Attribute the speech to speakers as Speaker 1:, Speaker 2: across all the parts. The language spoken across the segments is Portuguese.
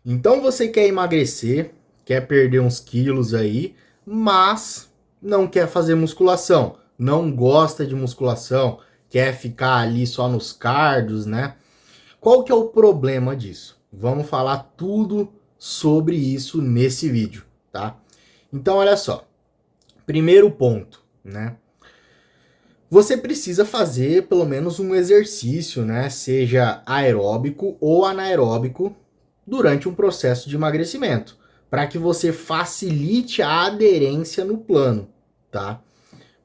Speaker 1: Então você quer emagrecer, quer perder uns quilos aí, mas não quer fazer musculação, não gosta de musculação, quer ficar ali só nos cardios, né? Qual que é o problema disso? Vamos falar tudo sobre isso nesse vídeo, tá? Então olha só, primeiro ponto, né? Você precisa fazer pelo menos um exercício, né? Seja aeróbico ou anaeróbico durante um processo de emagrecimento, para que você facilite a aderência no plano, tá?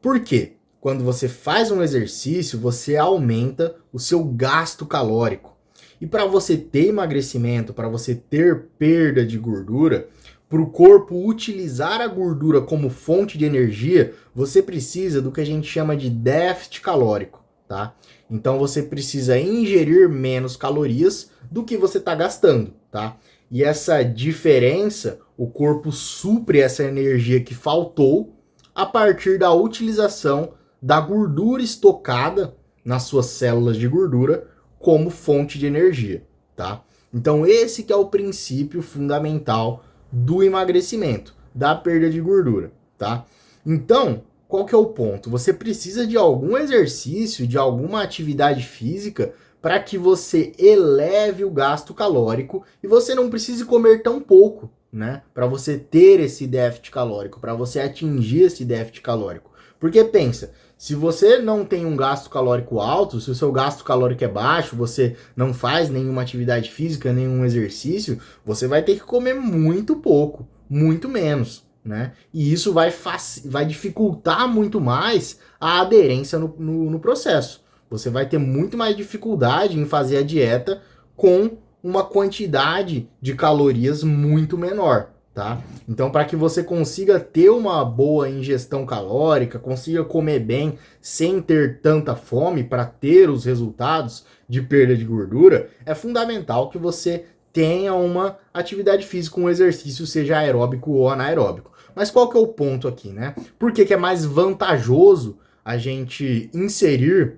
Speaker 1: Por quê? Quando você faz um exercício, você aumenta o seu gasto calórico. E para você ter emagrecimento, para você ter perda de gordura, para o corpo utilizar a gordura como fonte de energia, você precisa do que a gente chama de déficit calórico, tá? Então você precisa ingerir menos calorias do que você está gastando, tá? E essa diferença, o corpo supre essa energia que faltou a partir da utilização da gordura estocada nas suas células de gordura como fonte de energia, tá? Então esse que é o princípio fundamental do emagrecimento, da perda de gordura, tá? Então, qual que é o ponto? Você precisa de algum exercício, de alguma atividade física para que você eleve o gasto calórico e você não precise comer tão pouco, né? Para você ter esse déficit calórico, para você atingir esse déficit calórico. Porque pensa, se você não tem um gasto calórico alto, se o seu gasto calórico é baixo, você não faz nenhuma atividade física, nenhum exercício, você vai ter que comer muito pouco, muito menos, né? E isso vai dificultar muito mais a aderência no processo. Você vai ter muito mais dificuldade em fazer a dieta com uma quantidade de calorias muito menor, tá? Então, para que você consiga ter uma boa ingestão calórica, consiga comer bem sem ter tanta fome para ter os resultados de perda de gordura, é fundamental que você tenha uma atividade física, um exercício, seja aeróbico ou anaeróbico. Mas qual que é o ponto aqui, né? Por que é mais vantajoso a gente inserir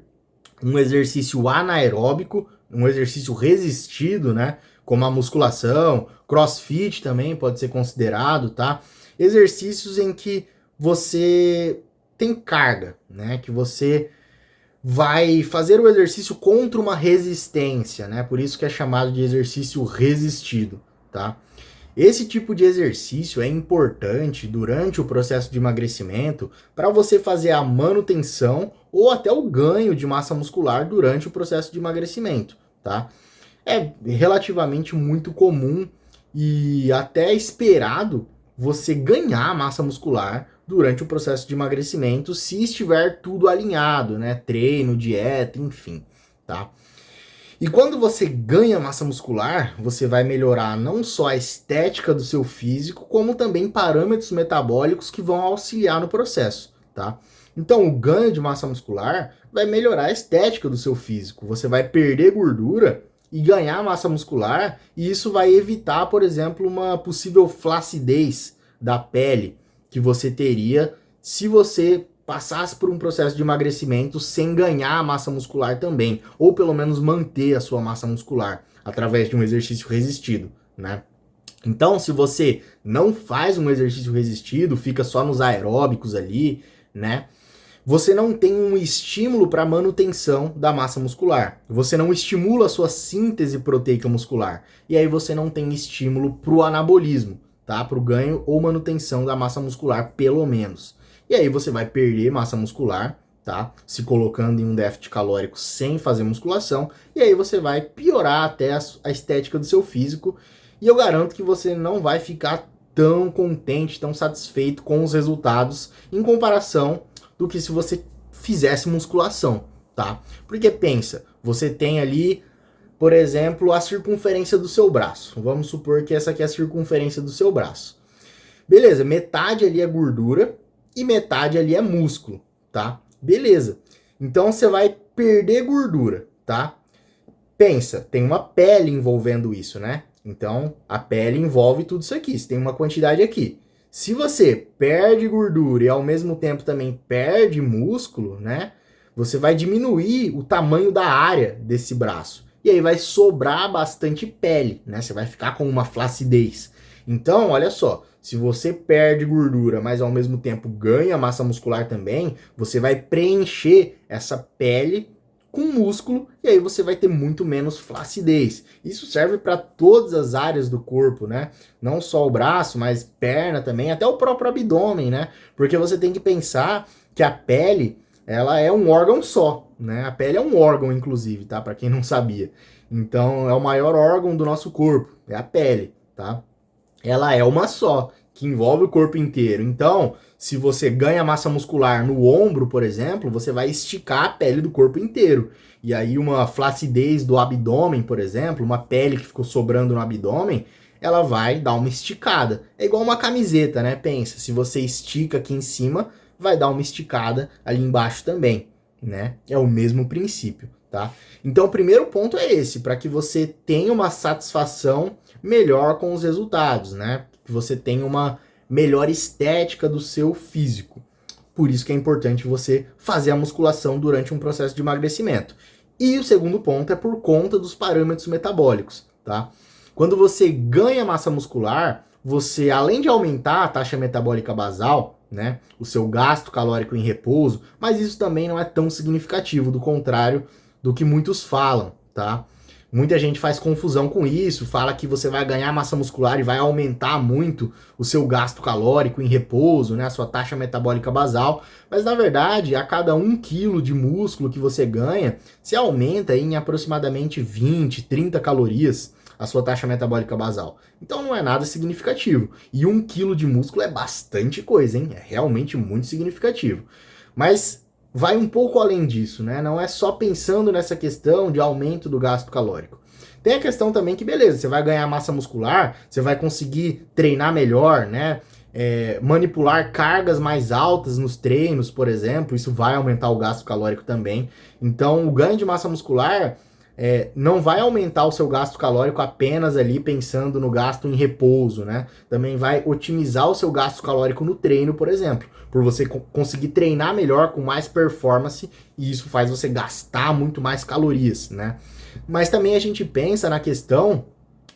Speaker 1: um exercício anaeróbico, um exercício resistido, né? Como a musculação, crossfit também pode ser considerado, tá? Exercícios em que você tem carga, né? Que você vai fazer o exercício contra uma resistência, né? Por isso que é chamado de exercício resistido, tá? Esse tipo de exercício é importante durante o processo de emagrecimento para você fazer a manutenção ou até o ganho de massa muscular durante o processo de emagrecimento, tá? É relativamente muito comum e até esperado você ganhar massa muscular durante o processo de emagrecimento se estiver tudo alinhado, né? Treino, dieta, enfim, tá? E quando você ganha massa muscular, você vai melhorar não só a estética do seu físico, como também parâmetros metabólicos que vão auxiliar no processo, tá? Então, o ganho de massa muscular vai melhorar a estética do seu físico. Você vai perder gordura e ganhar massa muscular, e isso vai evitar, por exemplo, uma possível flacidez da pele que você teria se você passasse por um processo de emagrecimento sem ganhar massa muscular também, ou pelo menos manter a sua massa muscular através de um exercício resistido, né? Então, se você não faz um exercício resistido, fica só nos aeróbicos ali, né? Você não tem um estímulo para manutenção da massa muscular. Você não estimula a sua síntese proteica muscular. E aí você não tem estímulo para o anabolismo, tá? Para o ganho ou manutenção da massa muscular, pelo menos. E aí você vai perder massa muscular, tá? Se colocando em um déficit calórico sem fazer musculação. E aí você vai piorar até a estética do seu físico. E eu garanto que você não vai ficar tão contente, tão satisfeito com os resultados em comparação do que se você fizesse musculação, tá? Porque pensa, você tem ali, por exemplo, a circunferência do seu braço. Vamos supor que essa aqui é a circunferência do seu braço. Beleza, metade ali é gordura e metade ali é músculo, tá? Beleza. Então você vai perder gordura, tá? Pensa, tem uma pele envolvendo isso, né? Então a pele envolve tudo isso aqui. Você tem uma quantidade aqui. Se você perde gordura e ao mesmo tempo também perde músculo, né? Você vai diminuir o tamanho da área desse braço. e aí vai sobrar bastante pele, né? Você vai ficar com uma flacidez. Então, olha só, se você perde gordura, mas ao mesmo tempo ganha massa muscular também, você vai preencher essa pele com músculo e aí você vai ter muito menos flacidez. Isso serve para todas as áreas do corpo, né? Não só o braço, mas perna também, até o próprio abdômen, né? Porque você tem que pensar que a pele, ela é um órgão só, né? A pele é um órgão, inclusive, tá? Para quem não sabia. Então, é o maior órgão do nosso corpo, é a pele, tá? Ela é uma só, que envolve o corpo inteiro. Então, se você ganha massa muscular no ombro, por exemplo, você vai esticar a pele do corpo inteiro. E aí uma flacidez do abdômen, por exemplo, uma pele que ficou sobrando no abdômen, ela vai dar uma esticada. É igual uma camiseta, né? Pensa, se você estica aqui em cima, vai dar uma esticada ali embaixo também, né? É o mesmo princípio, tá? Então, o primeiro ponto é esse, para que você tenha uma satisfação melhor com os resultados, né? Que você tenha uma melhor estética do seu físico. Por isso que é importante você fazer a musculação durante um processo de emagrecimento. E o segundo ponto é por conta dos parâmetros metabólicos, tá? Quando você ganha massa muscular, você, além de aumentar a taxa metabólica basal, né, o seu gasto calórico em repouso, mas isso também não é tão significativo, do contrário do que muitos falam, tá? Muita gente faz confusão com isso, fala que você vai ganhar massa muscular e vai aumentar muito o seu gasto calórico em repouso, né, a sua taxa metabólica basal, mas na verdade, a cada 1 quilo de músculo que você ganha, você aumenta em aproximadamente 20, 30 calorias a sua taxa metabólica basal. Então não é nada significativo. E 1 quilo de músculo é bastante coisa, hein? É realmente muito significativo. Mas vai um pouco além disso, né? Não é só pensando nessa questão de aumento do gasto calórico. Tem a questão também que, beleza, você vai ganhar massa muscular, você vai conseguir treinar melhor, né? Manipular cargas mais altas nos treinos, por exemplo, isso vai aumentar o gasto calórico também. Então, o ganho de massa muscular não vai aumentar o seu gasto calórico apenas ali pensando no gasto em repouso, né? Também vai otimizar o seu gasto calórico no treino, por exemplo, por você conseguir treinar melhor, com mais performance, e isso faz você gastar muito mais calorias, né? Mas também a gente pensa na questão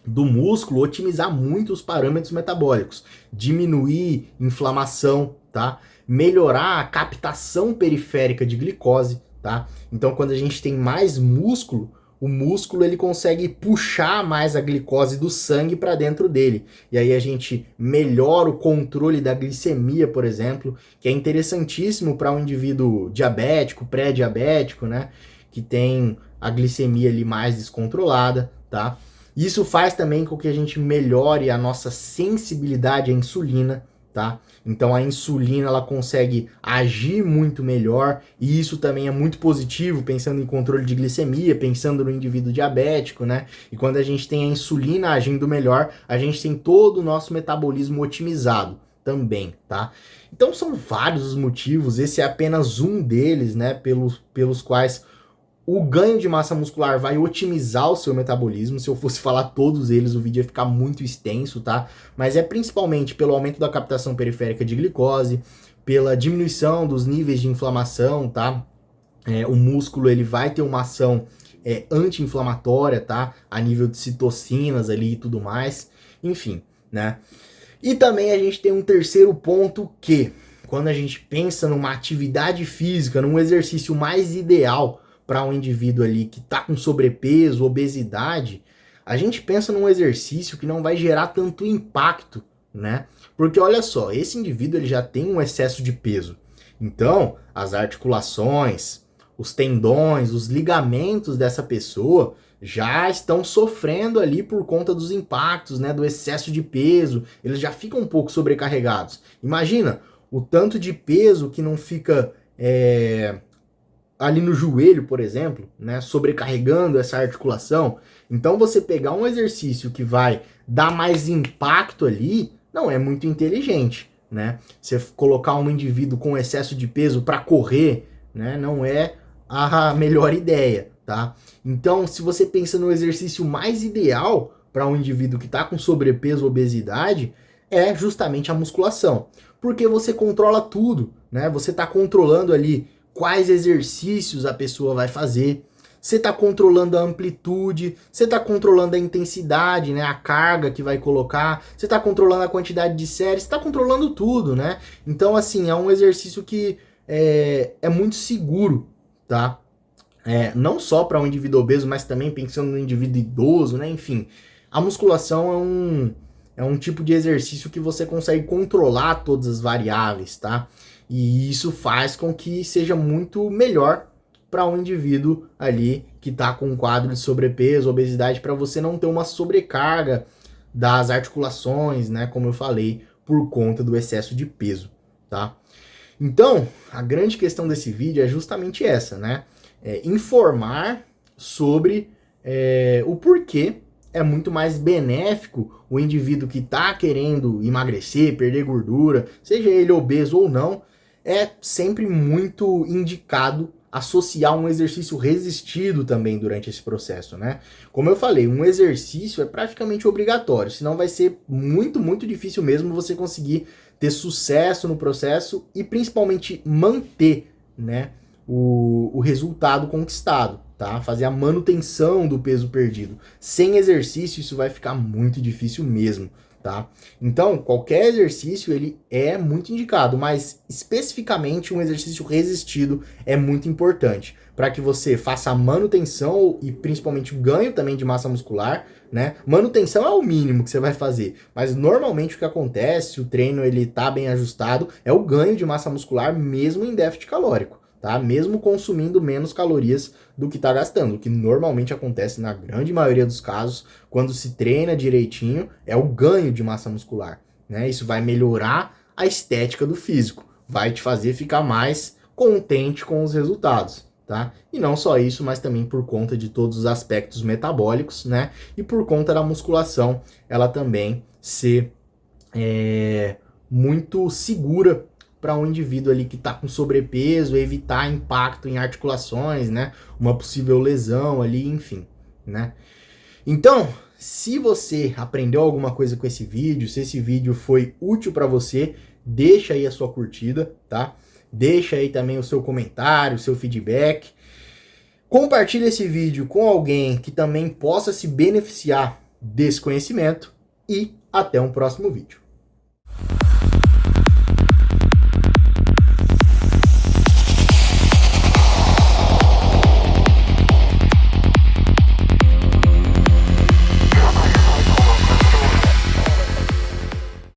Speaker 1: do músculo otimizar muito os parâmetros metabólicos, diminuir inflamação, tá? Melhorar a captação periférica de glicose, tá? Então, quando a gente tem mais músculo, o músculo ele consegue puxar mais a glicose do sangue para dentro dele. E aí a gente melhora o controle da glicemia, por exemplo, que é interessantíssimo para um indivíduo diabético, pré-diabético, né? Que tem a glicemia ali mais descontrolada, tá? Isso faz também com que a gente melhore a nossa sensibilidade à insulina, tá? Então a insulina ela consegue agir muito melhor e isso também é muito positivo, pensando em controle de glicemia, pensando no indivíduo diabético, né? E quando a gente tem a insulina agindo melhor, a gente tem todo o nosso metabolismo otimizado também, tá? Então são vários os motivos, esse é apenas um deles, né? Pelos quais o ganho de massa muscular vai otimizar o seu metabolismo. Se eu fosse falar todos eles, o vídeo ia ficar muito extenso, tá? Mas é principalmente pelo aumento da captação periférica de glicose, pela diminuição dos níveis de inflamação, tá? O músculo ele vai ter uma ação anti-inflamatória, tá? A nível de citocinas ali e tudo mais. Enfim, né? E também a gente tem um terceiro ponto que, quando a gente pensa numa atividade física, num exercício mais ideal para um indivíduo ali que está com sobrepeso, obesidade, a gente pensa num exercício que não vai gerar tanto impacto, né? Porque olha só, esse indivíduo ele já tem um excesso de peso. Então, as articulações, os tendões, os ligamentos dessa pessoa já estão sofrendo ali por conta dos impactos, né, do excesso de peso. Eles já ficam um pouco sobrecarregados. Imagina o tanto de peso que não fica ali no joelho, por exemplo, né, sobrecarregando essa articulação. Então você pegar um exercício que vai dar mais impacto ali, não é muito inteligente, né? Você colocar um indivíduo com excesso de peso para correr, né, não é a melhor ideia, tá? Então, se você pensa no exercício mais ideal para um indivíduo que está com sobrepeso ou obesidade, é justamente a musculação, porque você controla tudo, né? Você está controlando ali quais exercícios a pessoa vai fazer, você está controlando a amplitude, você está controlando a intensidade, né, a carga que vai colocar, você está controlando a quantidade de séries, você está controlando tudo, né? Então, assim, é um exercício que é muito seguro, tá? Não só para um indivíduo obeso, mas também pensando no indivíduo idoso, né? Enfim, a musculação é um tipo de exercício que você consegue controlar todas as variáveis, tá? E isso faz com que seja muito melhor para um indivíduo ali que está com um quadro de sobrepeso, obesidade, para você não ter uma sobrecarga das articulações, né? Como eu falei, por conta do excesso de peso, tá? Então, a grande questão desse vídeo é justamente essa, né? Informar sobre o porquê é muito mais benéfico o indivíduo que está querendo emagrecer, perder gordura, seja ele obeso ou não, é sempre muito indicado associar um exercício resistido também durante esse processo, né? Como eu falei, um exercício é praticamente obrigatório, senão vai ser muito, muito difícil mesmo você conseguir ter sucesso no processo e principalmente manter, né, o resultado conquistado, tá? Fazer a manutenção do peso perdido. Sem exercício isso vai ficar muito difícil mesmo, tá? Então, qualquer exercício ele é muito indicado, mas especificamente um exercício resistido é muito importante para que você faça a manutenção e principalmente o ganho também de massa muscular, né? Manutenção é o mínimo que você vai fazer, mas normalmente o que acontece, se o treino ele tá bem ajustado, é o ganho de massa muscular mesmo em déficit calórico, tá? Mesmo consumindo menos calorias do que está gastando, o que normalmente acontece na grande maioria dos casos, quando se treina direitinho, é o ganho de massa muscular, né? Isso vai melhorar a estética do físico, vai te fazer ficar mais contente com os resultados, tá? E não só isso, mas também por conta de todos os aspectos metabólicos, né? E por conta da musculação, ela também ser muito segura para um indivíduo ali que está com sobrepeso, evitar impacto em articulações, né? Uma possível lesão ali, enfim, né? Então, se você aprendeu alguma coisa com esse vídeo, se esse vídeo foi útil para você, deixa aí a sua curtida, tá? Deixa aí também o seu comentário, o seu feedback. Compartilhe esse vídeo com alguém que também possa se beneficiar desse conhecimento e até um próximo vídeo.